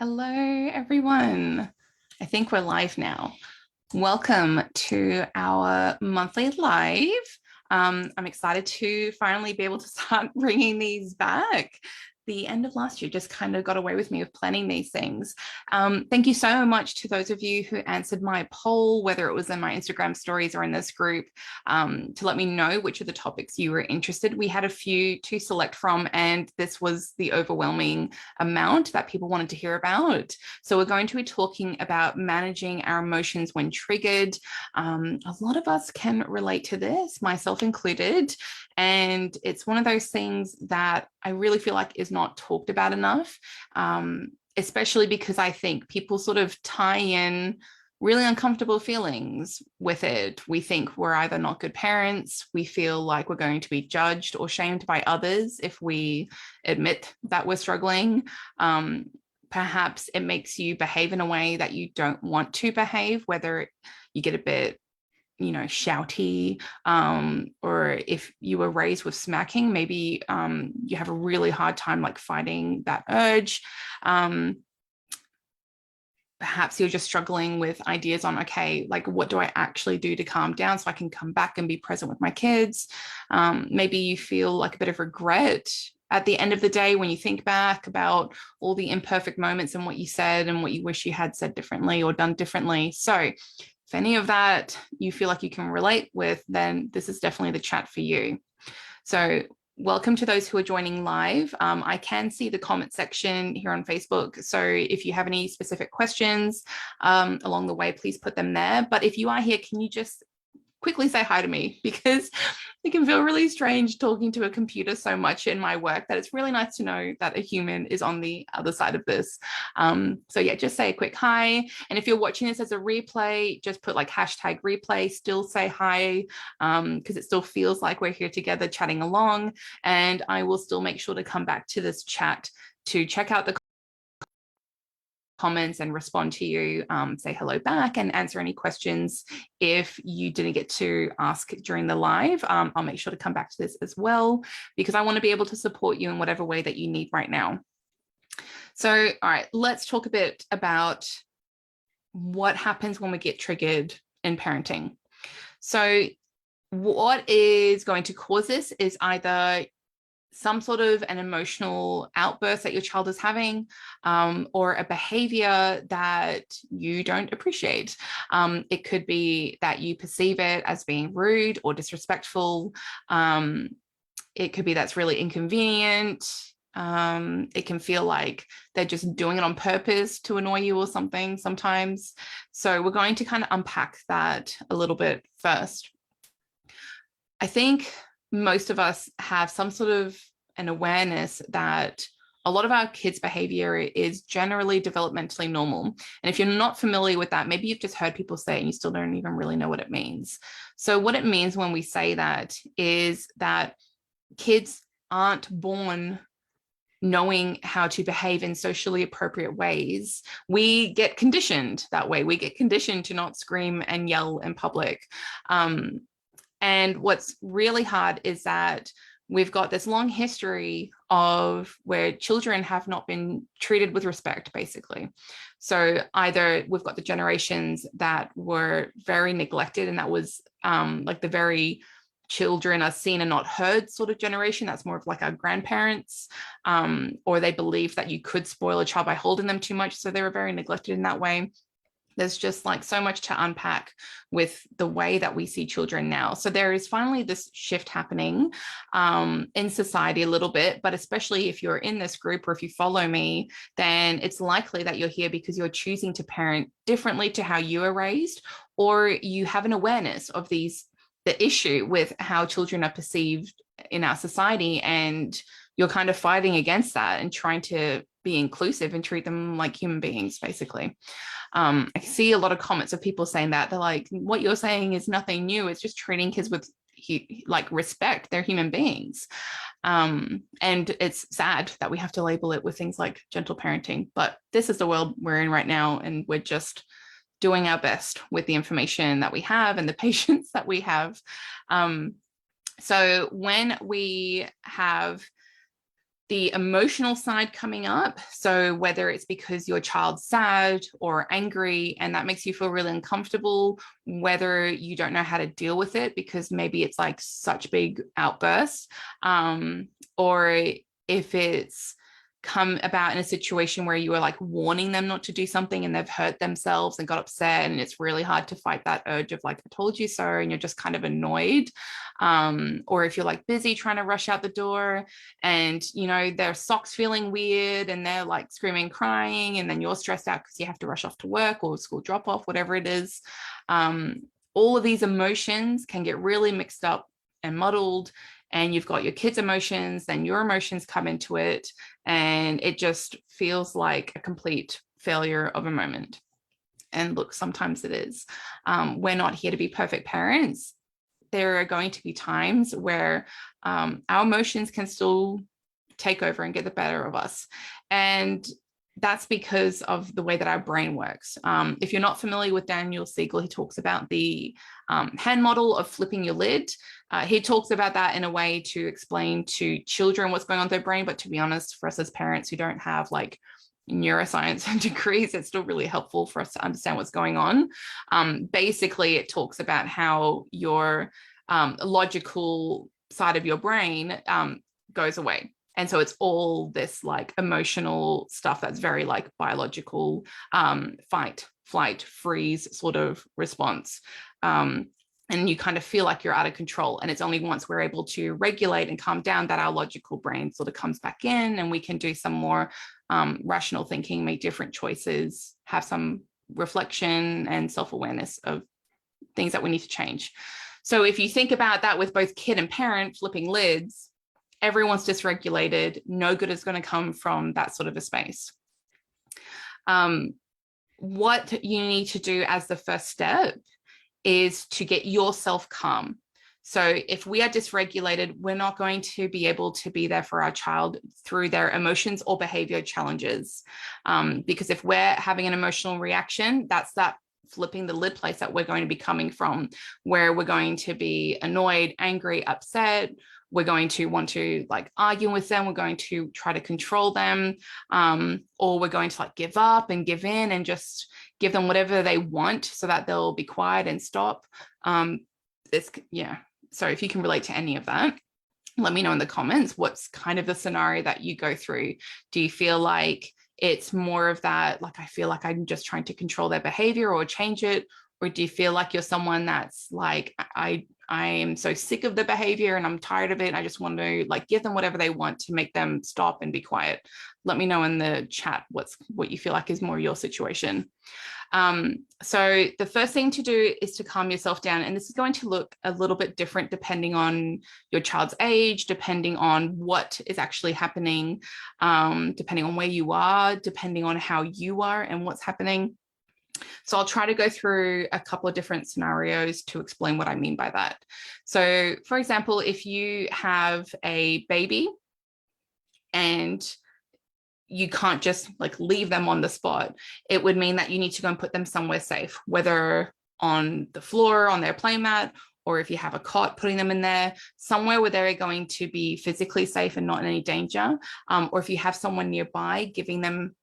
Hello, everyone. I think we're live now. Welcome to our monthly live. I'm excited to finally be able to start bringing these back. The end of last year just kind of got away with me with planning these things. Thank you so much to those of you who answered my poll, whether it was in my Instagram stories or in this group, to let me know which of the topics you were interested. We had a few to select from, and this was the overwhelming amount that people wanted to hear about. So we're going to be talking about managing our emotions when triggered. A lot of us can relate to this, myself included. And it's one of those things that I really feel like is not talked about enough, especially because I think people sort of tie in really uncomfortable feelings with it. We think we're either not good parents, we feel like we're going to be judged or shamed by others if we admit that we're struggling. Perhaps it makes you behave in a way that you don't want to behave, whether you get a bit shouty, or if you were raised with smacking, maybe you have a really hard time like fighting that urge. Perhaps you're just struggling with ideas on, okay, like what do I actually do to calm down so I can come back and be present with my kids? Maybe you feel like a bit of regret at the end of the day when you think back about all the imperfect moments and what you said and what you wish you had said differently or done differently. So if any of that you feel like you can relate with, then this is definitely the chat for you. So welcome to those who are joining live. I can see the comment section here on Facebook. So if you have any specific questions along the way, please put them there. But if you are here, can you just quickly say hi to me, because it can feel really strange talking to a computer so much in my work that it's really nice to know that a human is on the other side of this. So yeah, just say a quick hi. And if you're watching this as a replay, just put like hashtag replay, still say hi, because it still feels like we're here together chatting along. And I will still make sure to come back to this chat to check out the comments and respond to you, say hello back and answer any questions if you didn't get to ask during the live. I'll make sure to come back to this as well, because I want to be able to support you in whatever way that you need right now. So, all right, let's talk a bit about what happens when we get triggered in parenting. So what is going to cause this is either some sort of an emotional outburst that your child is having, or a behavior that you don't appreciate. It could be that you perceive it as being rude or disrespectful. It could be that's really inconvenient. It can feel like they're just doing it on purpose to annoy you or something sometimes. So we're going to kind of unpack that a little bit first. I think most of us have some sort of an awareness that a lot of our kids' behavior is generally developmentally normal. And if you're not familiar with that, maybe you've just heard people say it and you still don't even really know what it means. So what it means when we say that is that kids aren't born knowing how to behave in socially appropriate ways. We get conditioned that way. We get conditioned to not scream and yell in public. And what's really hard is that we've got this long history of where children have not been treated with respect, basically. So either we've got the generations that were very neglected, and that was like the very children are seen and not heard sort of generation. That's more of like our grandparents, or they believed that you could spoil a child by holding them too much. So they were very neglected in that way. There's just like so much to unpack with the way that we see children now. So there is finally this shift happening in society a little bit, but especially if you're in this group or if you follow me, then it's likely that you're here because you're choosing to parent differently to how you were raised, or you have an awareness of the issue with how children are perceived in our society, and you're kind of fighting against that and trying to be inclusive and treat them like human beings, basically. I see a lot of comments of people saying that. They're like, what you're saying is nothing new. It's just treating kids with like respect. They're human beings. And it's sad that we have to label it with things like gentle parenting, but this is the world we're in right now. And we're just doing our best with the information that we have and the patience that we have. So when we have the emotional side coming up. So whether it's because your child's sad or angry and that makes you feel really uncomfortable, whether you don't know how to deal with it because maybe it's like such big outbursts, or if it's come about in a situation where you are like warning them not to do something and they've hurt themselves and got upset, and it's really hard to fight that urge of like, I told you so, and you're just kind of annoyed. Or if you're like busy trying to rush out the door and you know their socks feeling weird and they're like screaming, crying, and then you're stressed out because you have to rush off to work or school drop off, whatever it is. All of these emotions can get really mixed up and muddled, and you've got your kids' emotions, then your emotions come into it, and it just feels like a complete failure of a moment. And look, sometimes it is. We're not here to be perfect parents. There are going to be times where our emotions can still take over and get the better of us. And that's because of the way that our brain works. If you're not familiar with Daniel Siegel, he talks about the hand model of flipping your lid. He talks about that in a way to explain to children what's going on with their brain. But to be honest, for us as parents who don't have like neuroscience degrees, it's still really helpful for us to understand what's going on. Basically, it talks about how your logical side of your brain goes away. And so it's all this like emotional stuff that's very like biological, fight, flight, freeze sort of response. And you kind of feel like you're out of control. And it's only once we're able to regulate and calm down that our logical brain sort of comes back in and we can do some more rational thinking, make different choices, have some reflection and self-awareness of things that we need to change. So if you think about that with both kid and parent flipping lids, everyone's dysregulated. No good is going to come from that sort of a space. What you need to do as the first step is to get yourself calm. So if we are dysregulated, we're not going to be able to be there for our child through their emotions or behavior challenges. Because if we're having an emotional reaction, that's that flipping the lid place that we're going to be coming from, where we're going to be annoyed, angry, upset. We're going to want to like argue with them. We're going to try to control them, or we're going to like give up and give in and just give them whatever they want so that they'll be quiet and stop. Yeah. So if you can relate to any of that, let me know in the comments what's kind of the scenario that you go through. Do you feel like it's more of that, like I feel like I'm just trying to control their behavior or change it? Or do you feel like you're someone that's like, I am so sick of the behavior and I'm tired of it. I just want to like give them whatever they want to make them stop and be quiet. Let me know in the chat what you feel like is more your situation. So the first thing to do is to calm yourself down. And this is going to look a little bit different depending on your child's age, depending on what is actually happening, depending on where you are, depending on how you are and what's happening. So I'll try to go through a couple of different scenarios to explain what I mean by that. So for example, if you have a baby and you can't just like leave them on the spot, it would mean that you need to go and put them somewhere safe, whether on the floor, on their playmat, or if you have a cot, putting them in there, somewhere where they're going to be physically safe and not in any danger. Or if you have someone nearby, giving them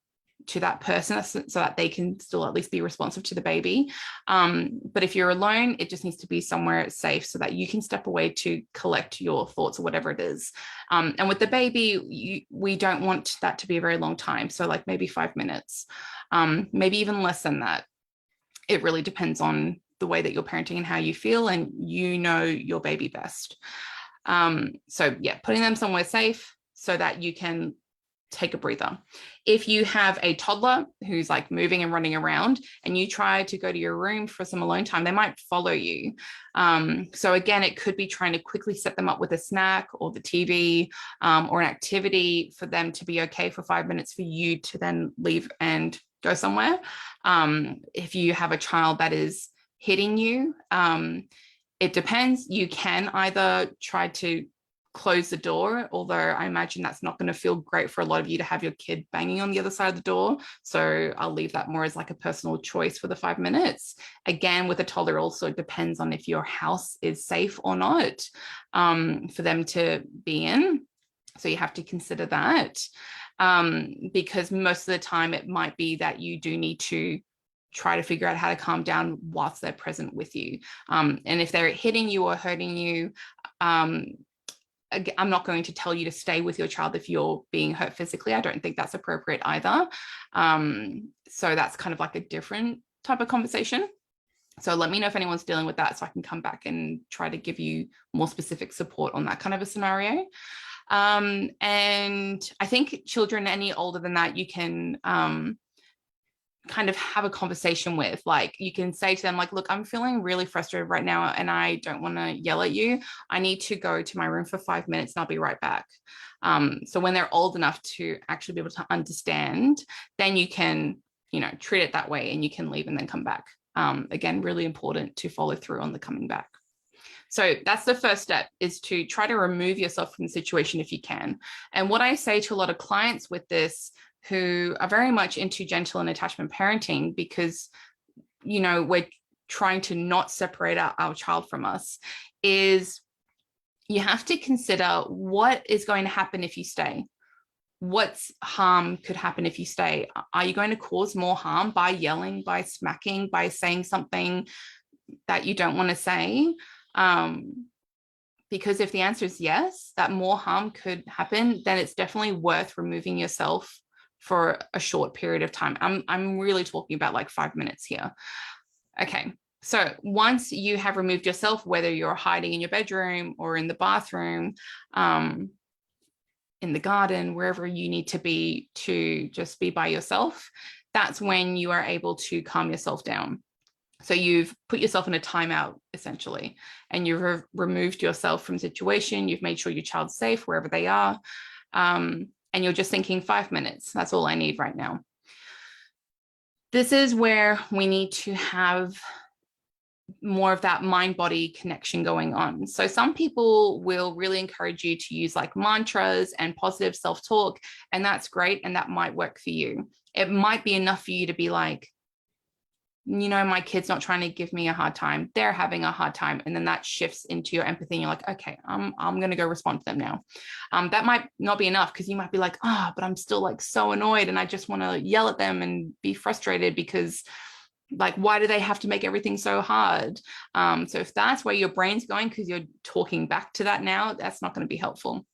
to that person so that they can still at least be responsive to the baby. But if you're alone, it just needs to be somewhere safe so that you can step away to collect your thoughts or whatever it is. And with the baby, we don't want that to be a very long time. So like maybe 5 minutes, maybe even less than that. It really depends on the way that you're parenting and how you feel, and you know your baby best. So yeah, putting them somewhere safe so that you can take a breather. If you have a toddler who's like moving and running around and you try to go to your room for some alone time, they might follow you. So again, it could be trying to quickly set them up with a snack or the TV, or an activity for them to be okay for 5 minutes for you to then leave and go somewhere. If you have a child that is hitting you, it depends. You can either try to close the door, although I imagine that's not going to feel great for a lot of you to have your kid banging on the other side of the door. So I'll leave that more as like a personal choice for the 5 minutes. Again, with a toddler, also depends on if your house is safe or not, for them to be in. So you have to consider that, because most of the time it might be that you do need to try to figure out how to calm down whilst they're present with you. And if they're hitting you or hurting you, I'm not going to tell you to stay with your child if you're being hurt physically. I don't think that's appropriate either. So that's kind of like a different type of conversation. So let me know if anyone's dealing with that so I can come back and try to give you more specific support on that kind of a scenario. And I think children any older than that, you can kind of have a conversation with. Like, you can say to them, like, look, I'm feeling really frustrated right now and I don't want to yell at you. I need to go to my room for 5 minutes and I'll be right back. So when they're old enough to actually be able to understand, then you can, treat it that way and you can leave and then come back. Again, really important to follow through on the coming back. So that's the first step, is to try to remove yourself from the situation if you can. And what I say to a lot of clients with this, who are very much into gentle and attachment parenting, because, we're trying to not separate our child from us, is you have to consider what is going to happen if you stay. What's harm could happen if you stay? Are you going to cause more harm by yelling, by smacking, by saying something that you don't want to say? Because if the answer is yes, that more harm could happen, then it's definitely worth removing yourself for a short period of time. I'm really talking about like 5 minutes here. Okay. So once you have removed yourself, whether you're hiding in your bedroom or in the bathroom, in the garden, wherever you need to be to just be by yourself, that's when you are able to calm yourself down. So you've put yourself in a timeout, essentially, and you've removed yourself from the situation. You've made sure your child's safe wherever they are. And you're just thinking 5 minutes. That's all I need right now. This is where we need to have more of that mind-body connection going on. So some people will really encourage you to use like mantras and positive self-talk, and that's great. And that might work for you. It might be enough for you to be like, my kid's not trying to give me a hard time. They're having a hard time. And then that shifts into your empathy. And you're like, okay, I'm going to go respond to them now. That might not be enough, because you might be like, but I'm still like so annoyed and I just want to yell at them and be frustrated because like, why do they have to make everything so hard? So if that's where your brain's going, because you're talking back to that now, that's not going to be helpful.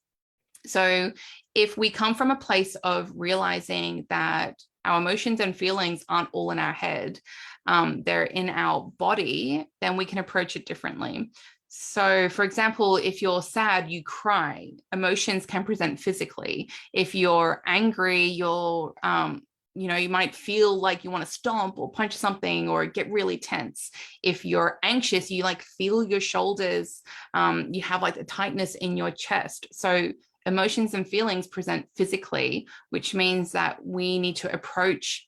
So if we come from a place of realizing that our emotions and feelings aren't all in our head, they're in our body, then we can approach it differently. So, for example, if you're sad, you cry. Emotions can present physically. If you're angry, you might feel like you want to stomp or punch something or get really tense. If you're anxious, you like feel your shoulders. You have like a tightness in your chest. So emotions and feelings present physically, which means that we need to approach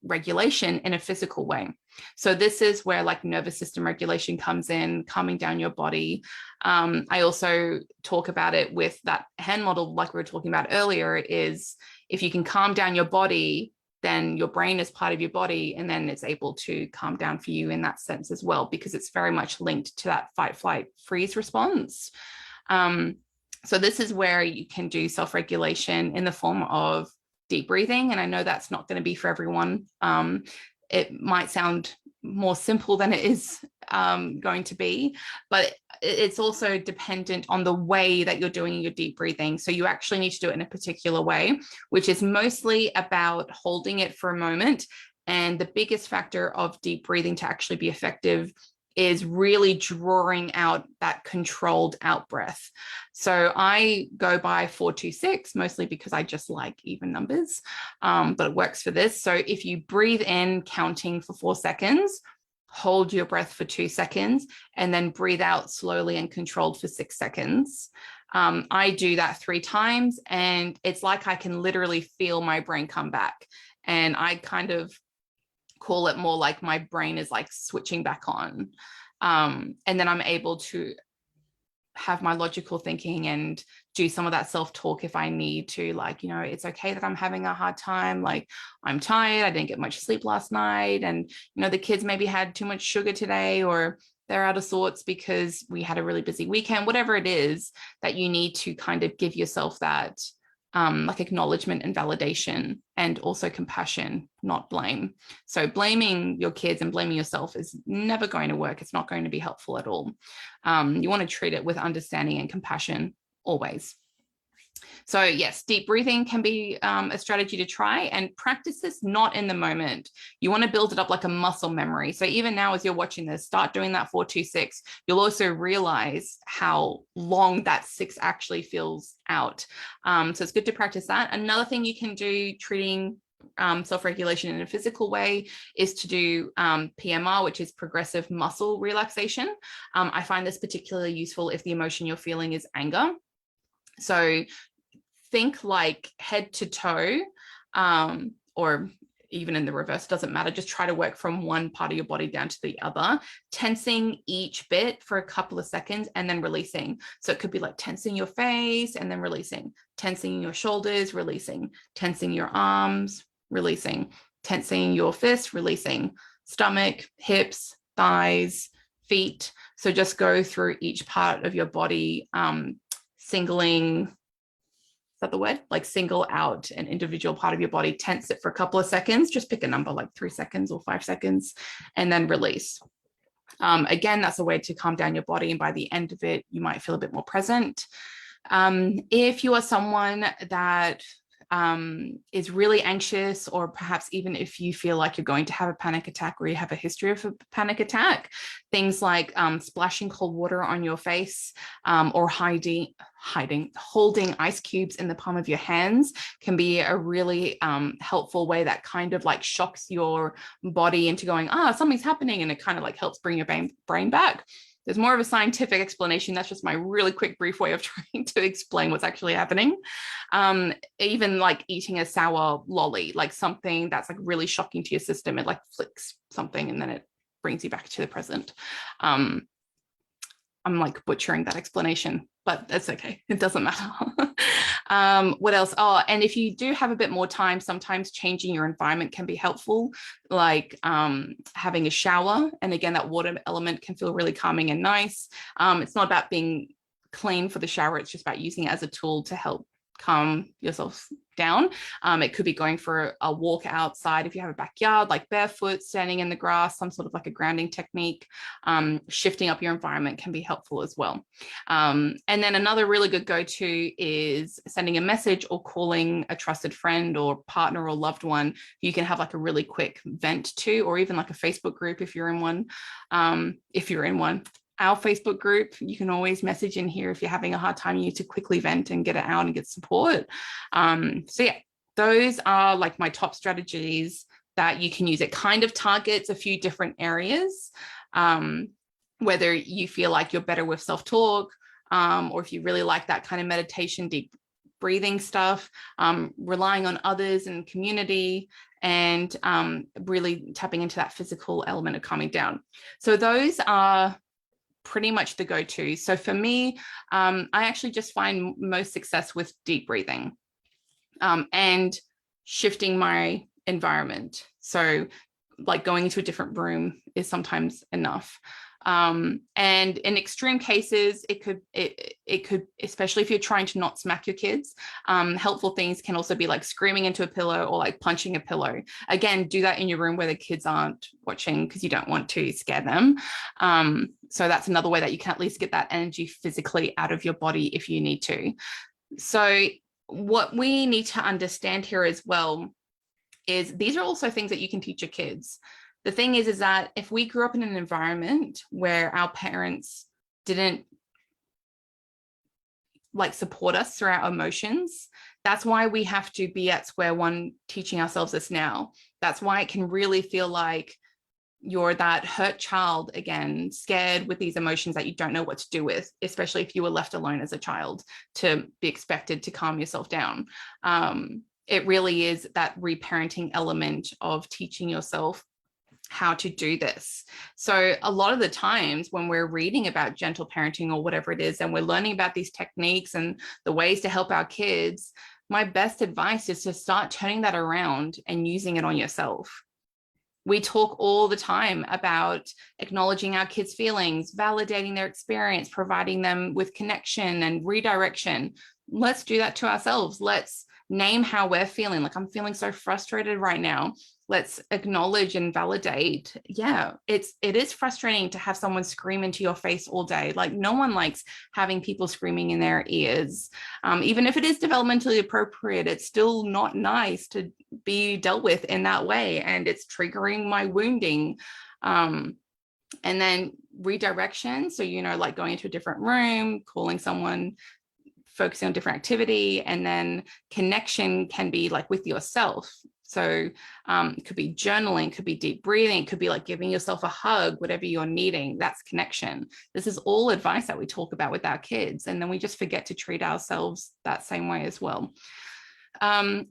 regulation in a physical way. So this is where like nervous system regulation comes in, calming down your body. I also talk about it with that hand model, like we were talking about earlier, is if you can calm down your body, then your brain is part of your body, and then it's able to calm down for you in that sense as well, because it's very much linked to that fight, flight, freeze response. So this is where you can do self-regulation in the form of deep breathing. And I know that's not going to be for everyone. It might sound more simple than it is going to be, but it's also dependent on the way that you're doing your deep breathing. So you actually need to do it in a particular way, which is mostly about holding it for a moment. And the biggest factor of deep breathing to actually be effective is really drawing out that controlled out breath. So I go by 4-2-6, mostly because I just like even numbers, but it works for this. So if you breathe in, counting for 4 seconds, hold your breath for 2 seconds, and then breathe out slowly and controlled for 6 seconds. I do that 3 times, and it's like I can literally feel my brain come back. And I kind of call it more like my brain is like switching back on. And then I'm able to have my logical thinking and do some of that self-talk if I need to, like, it's okay that I'm having a hard time. Like, I'm tired. I didn't get much sleep last night. And, the kids maybe had too much sugar today, or, they're out of sorts because we had a really busy weekend, whatever it is that you need to kind of give yourself that like acknowledgement and validation, and also compassion, not blame. So blaming your kids and blaming yourself is never going to work. It's not going to be helpful at all. You want to treat it with understanding and compassion always. So yes, deep breathing can be a strategy to try, and practice this not in the moment. You want to build it up like a muscle memory. So even now, as you're watching this, start doing that 4-2-6. You'll also realize how long that 6 actually feels out. So it's good to practice that. Another thing you can do treating self-regulation in a physical way is to do PMR, which is progressive muscle relaxation. I find this particularly useful if the emotion you're feeling is anger. So think like head to toe, or even in the reverse, doesn't matter. Just try to work from one part of your body down to the other, tensing each bit for a couple of seconds and then releasing. So it could be like tensing your face and then releasing, tensing your shoulders, releasing, tensing your arms, releasing, tensing your fists, releasing, stomach, hips, thighs, feet. So just go through each part of your body, singling, is that the word? Like single out an individual part of your body, tense it for a couple of seconds, just pick a number like 3 seconds or 5 seconds, and then release. Again, that's a way to calm down your body, and by the end of it, you might feel a bit more present. If you are someone that is really anxious, or perhaps even if you feel like you're going to have a panic attack, or you have a history of a panic attack, things like splashing cold water on your face, or holding ice cubes in the palm of your hands can be a really helpful way that kind of like shocks your body into going, something's happening, and it kind of like helps bring your brain back. There's more of a scientific explanation. That's just my really quick, brief way of trying to explain what's actually happening. Even like eating a sour lolly, like something that's like really shocking to your system, it like flicks something and then it brings you back to the present. I'm like butchering that explanation, but that's okay. It doesn't matter. What else? And if you do have a bit more time, sometimes changing your environment can be helpful, like having a shower. And again, that water element can feel really calming and nice. It's not about being clean for the shower. It's just about using it as a tool to help calm yourself down. It could be going for a walk outside if you have a backyard, like barefoot, standing in the grass, some sort of like a grounding technique. Shifting up your environment can be helpful as well. And then another really good go-to is sending a message or calling a trusted friend or partner or loved one who you can have like a really quick vent to, or even like a Facebook group if you're in one. Our Facebook group, you can always message in here if you're having a hard time. You need to quickly vent and get it out and get support. So yeah, those are like my top strategies that you can use. It kind of targets a few different areas, whether you feel like you're better with self-talk, or if you really like that kind of meditation, deep breathing stuff, relying on others and community, and really tapping into that physical element of calming down. So those are pretty much the go-to. So for me, I actually just find most success with deep breathing and shifting my environment. So like going into a different room is sometimes enough. And in extreme cases, it could, especially if you're trying to not smack your kids, helpful things can also be like screaming into a pillow or like punching a pillow. Again, do that in your room where the kids aren't watching, because you don't want to scare them. So that's another way that you can at least get that energy physically out of your body if you need to. So what we need to understand here as well is these are also things that you can teach your kids. The thing is that if we grew up in an environment where our parents didn't like support us through our emotions, that's why we have to be at square one teaching ourselves this now. That's why it can really feel like you're that hurt child again, scared with these emotions that you don't know what to do with, especially if you were left alone as a child to be expected to calm yourself down. It really is that reparenting element of teaching yourself how to do this. So a lot of the times when we're reading about gentle parenting or whatever it is, and we're learning about these techniques and the ways to help our kids, my best advice is to start turning that around and using it on yourself. We talk all the time about acknowledging our kids' feelings, validating their experience, providing them with connection and redirection. Let's do that to ourselves. Let's name how we're feeling. Like, I'm feeling so frustrated right now. Let's acknowledge and validate. Yeah, it is frustrating to have someone scream into your face all day. Like, no one likes having people screaming in their ears. Even if it is developmentally appropriate, it's still not nice to be dealt with in that way, and it's triggering my wounding. And then redirection, so like going into a different room, calling someone, focusing on different activity. And then connection can be like with yourself. So it could be journaling, could be deep breathing, it could be like giving yourself a hug, whatever you're needing. That's connection. This is all advice that we talk about with our kids, and then we just forget to treat ourselves that same way as well.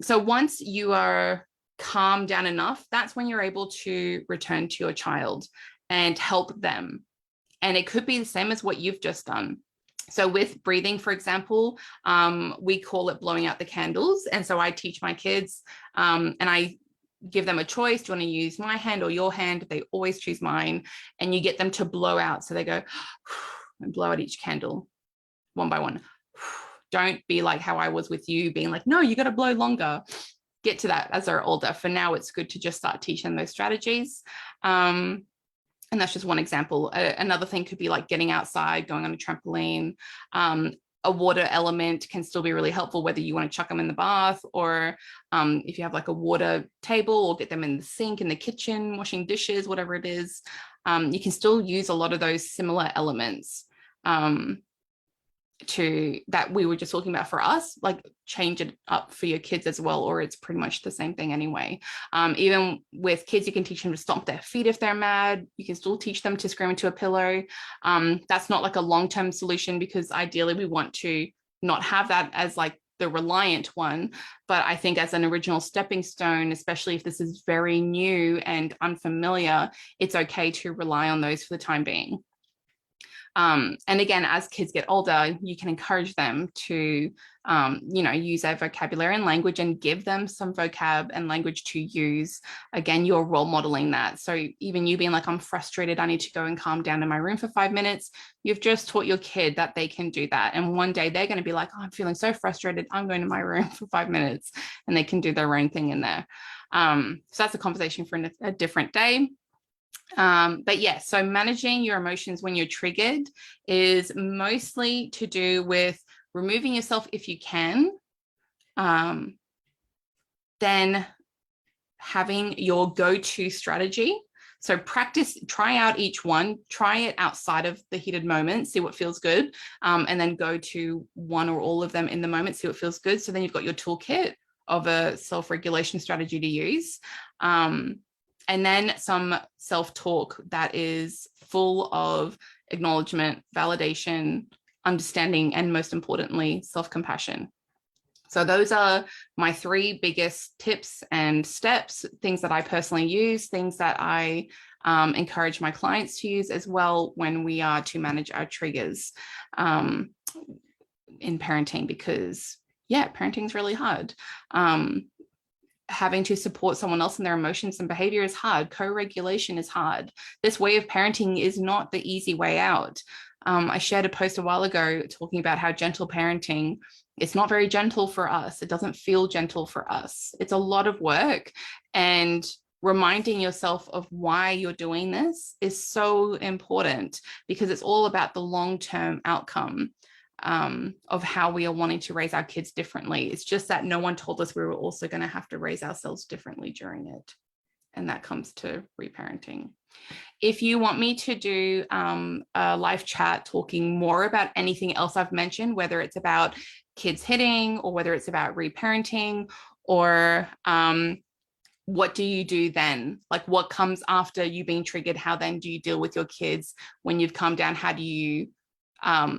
So once you are calmed down enough, that's when you're able to return to your child and help them. And it could be the same as what you've just done. So with breathing, for example, we call it blowing out the candles. And so I teach my kids and I give them a choice. Do you want to use my hand or your hand? They always choose mine. And you get them to blow out. So they go and blow out each candle one by one. Don't be like how I was with you, being like, no, you got to blow longer. Get to that as they're older. For now, it's good to just start teaching those strategies. And that's just one example. Another thing could be like getting outside, going on a trampoline. A water element can still be really helpful, whether you want to chuck them in the bath or if you have like a water table, or get them in the sink in the kitchen, washing dishes, whatever it is. You can still use a lot of those similar elements to that we were just talking about for us, like change it up for your kids as well, or it's pretty much the same thing anyway. Even with kids, you can teach them to stomp their feet if they're mad. You can still teach them to scream into a pillow. That's not like a long-term solution, because ideally we want to not have that as like the reliant one, but I think as an original stepping stone, especially if this is very new and unfamiliar, it's okay to rely on those for the time being. And again, as kids get older, you can encourage them to, use their vocabulary and language, and give them some vocab and language to use. Again, you're role modeling that. So even you being like, I'm frustrated, I need to go and calm down in my room for 5 minutes. You've just taught your kid that they can do that. And one day they're going to be like, oh, I'm feeling so frustrated, I'm going to my room for 5 minutes, and they can do their own thing in there. So that's a conversation for a different day. But yeah, so managing your emotions when you're triggered is mostly to do with removing yourself if you can, then having your go-to strategy. So practice, try out each one, try it outside of the heated moment, see what feels good, and then go to one or all of them in the moment, see what feels good. So then you've got your toolkit of a self-regulation strategy to use. And then some self-talk that is full of acknowledgement, validation, understanding, and most importantly, self-compassion. So those are my 3 biggest tips and steps, things that I personally use, things that I encourage my clients to use as well when we are to manage our triggers in parenting, because yeah, parenting is really hard. Having to support someone else in their emotions and behavior is hard. Co-regulation is hard. This way of parenting is not the easy way out. I shared a post a while ago talking about how gentle parenting, it's not very gentle for us. It doesn't feel gentle for us. It's a lot of work, and reminding yourself of why you're doing this is so important, because it's all about the long-term outcome of how we are wanting to raise our kids differently. It's just that no one told us we were also going to have to raise ourselves differently during it. And that comes to reparenting. If you want me to do a live chat talking more about anything else I've mentioned, whether it's about kids hitting, or whether it's about reparenting, or what do you do then? Like, what comes after you being triggered? How then do you deal with your kids when you've calmed down? How do you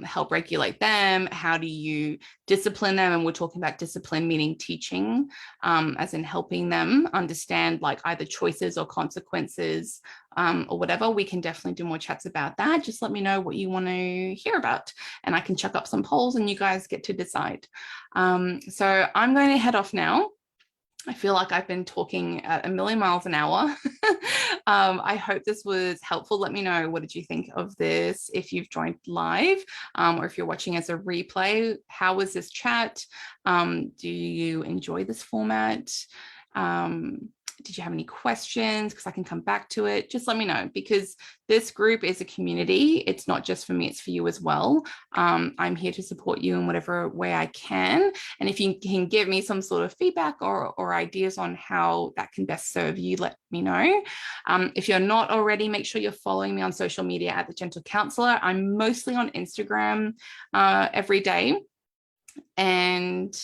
help regulate them? How do you discipline them? And we're talking about discipline meaning teaching, as in helping them understand like either choices or consequences, or whatever. We can definitely do more chats about that. Just let me know what you want to hear about, and I can chuck up some polls and you guys get to decide. So I'm going to head off now. I feel like I've been talking at a million miles an hour. I hope this was helpful. Let me know, what did you think of this? If you've joined live, or if you're watching as a replay, how was this chat? Do you enjoy this format? Did you have any questions? Because I can come back to it. Just let me know, because this group is a community. It's not just for me, it's for you as well. I'm here to support you in whatever way I can. And if you can give me some sort of feedback or ideas on how that can best serve you, let me know. If you're not already, make sure you're following me on social media at The Gentle Counselor. I'm mostly on Instagram every day. And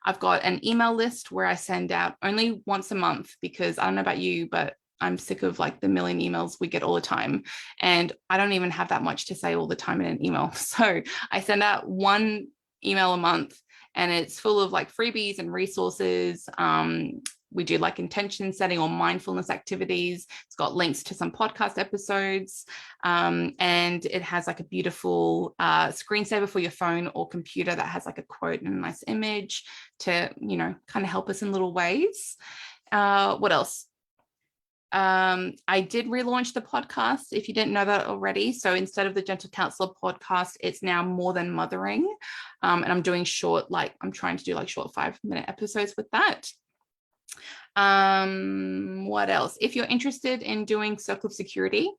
I've got an email list where I send out only once a month, because I don't know about you, but I'm sick of like the million emails we get all the time. And I don't even have that much to say all the time in an email. So I send out one email a month, and it's full of like freebies and resources. We do like intention setting or mindfulness activities. It's got links to some podcast episodes, and it has like a beautiful screensaver for your phone or computer that has like a quote and a nice image to, you know, kind of help us in little ways. What else? I did relaunch the podcast, if you didn't know that already. So instead of the Gentle Counselor podcast, it's now More Than Mothering. And I'm doing short, like I'm trying to do like short 5-minute episodes with that. What else? If you're interested in doing Circle of Security,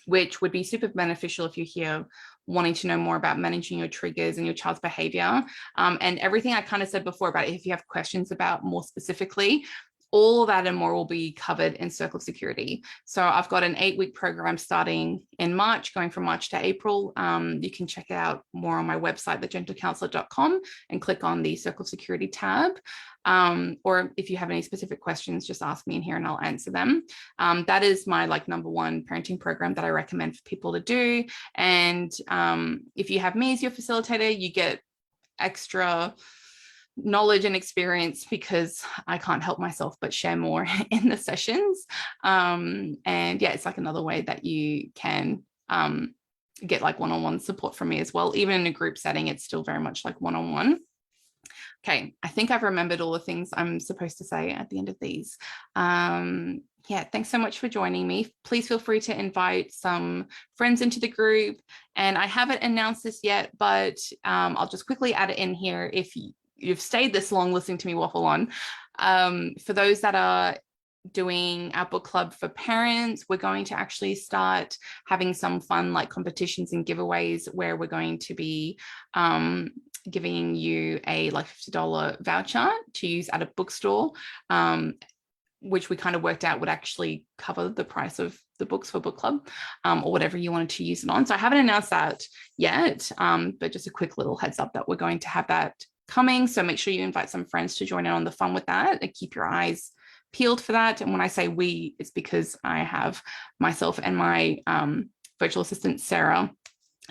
which would be super beneficial if you're here wanting to know more about managing your triggers and your child's behavior, and everything I kind of said before about it, if you have questions about more specifically, all of that and more will be covered in Circle of Security. So I've got an 8-week program starting in March, going from March to April. You can check out more on my website, thegentlecounselor.com, and click on the Circle of Security tab. Or if you have any specific questions, just ask me in here and I'll answer them. That is my like #1 parenting program that I recommend for people to do. And if you have me as your facilitator, you get extra knowledge and experience, because I can't help myself but share more in the sessions. And yeah, it's like another way that you can get like one-on-one support from me as well. Even in a group setting, it's still very much like one-on-one. Okay, I think I've remembered all the things I'm supposed to say at the end of these. Yeah, thanks so much for joining me. Please feel free to invite some friends into the group. And I haven't announced this yet, but I'll just quickly add it in here. If you've stayed this long listening to me waffle on, for those that are doing our book club for parents, we're going to actually start having some fun like competitions and giveaways, where we're going to be giving you a like $50 voucher to use at a bookstore, which we kind of worked out would actually cover the price of the books for book club, or whatever you wanted to use it on. So I haven't announced that yet, but just a quick little heads up that we're going to have that coming. So make sure you invite some friends to join in on the fun with that, and keep your eyes peeled for that. And when I say we, it's because I have myself and my virtual assistant, Sarah.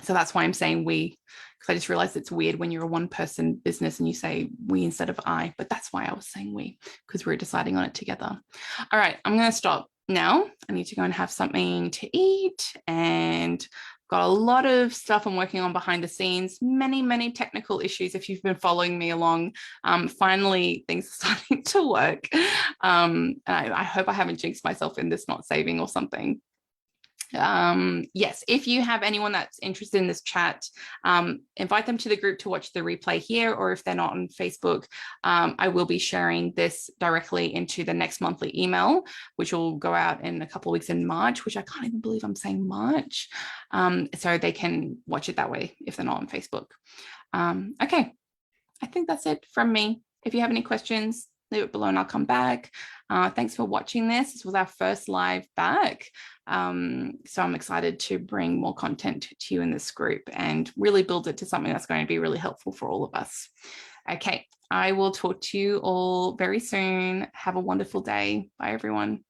So that's why I'm saying we, because I just realized it's weird when you're a one-person business and you say we instead of I, but that's why I was saying we, because we're deciding on it together. All right, I'm going to stop now. I need to go and have something to eat, and got a lot of stuff I'm working on behind the scenes, many technical issues. If you've been following me along, finally things are starting to work. And I hope I haven't jinxed myself in this not saving or something. Yes, if you have anyone that's interested in this chat, invite them to the group to watch the replay here, or if they're not on Facebook, I will be sharing this directly into the next monthly email, which will go out in a couple of weeks in March, which I can't even believe I'm saying March. So they can watch it that way if they're not on Facebook. Okay, I think that's it from me. If you have any questions, leave it below and I'll come back. Thanks for watching this. This was our first live back. So I'm excited to bring more content to you in this group and really build it to something that's going to be really helpful for all of us. Okay, I will talk to you all very soon. Have a wonderful day. Bye, everyone.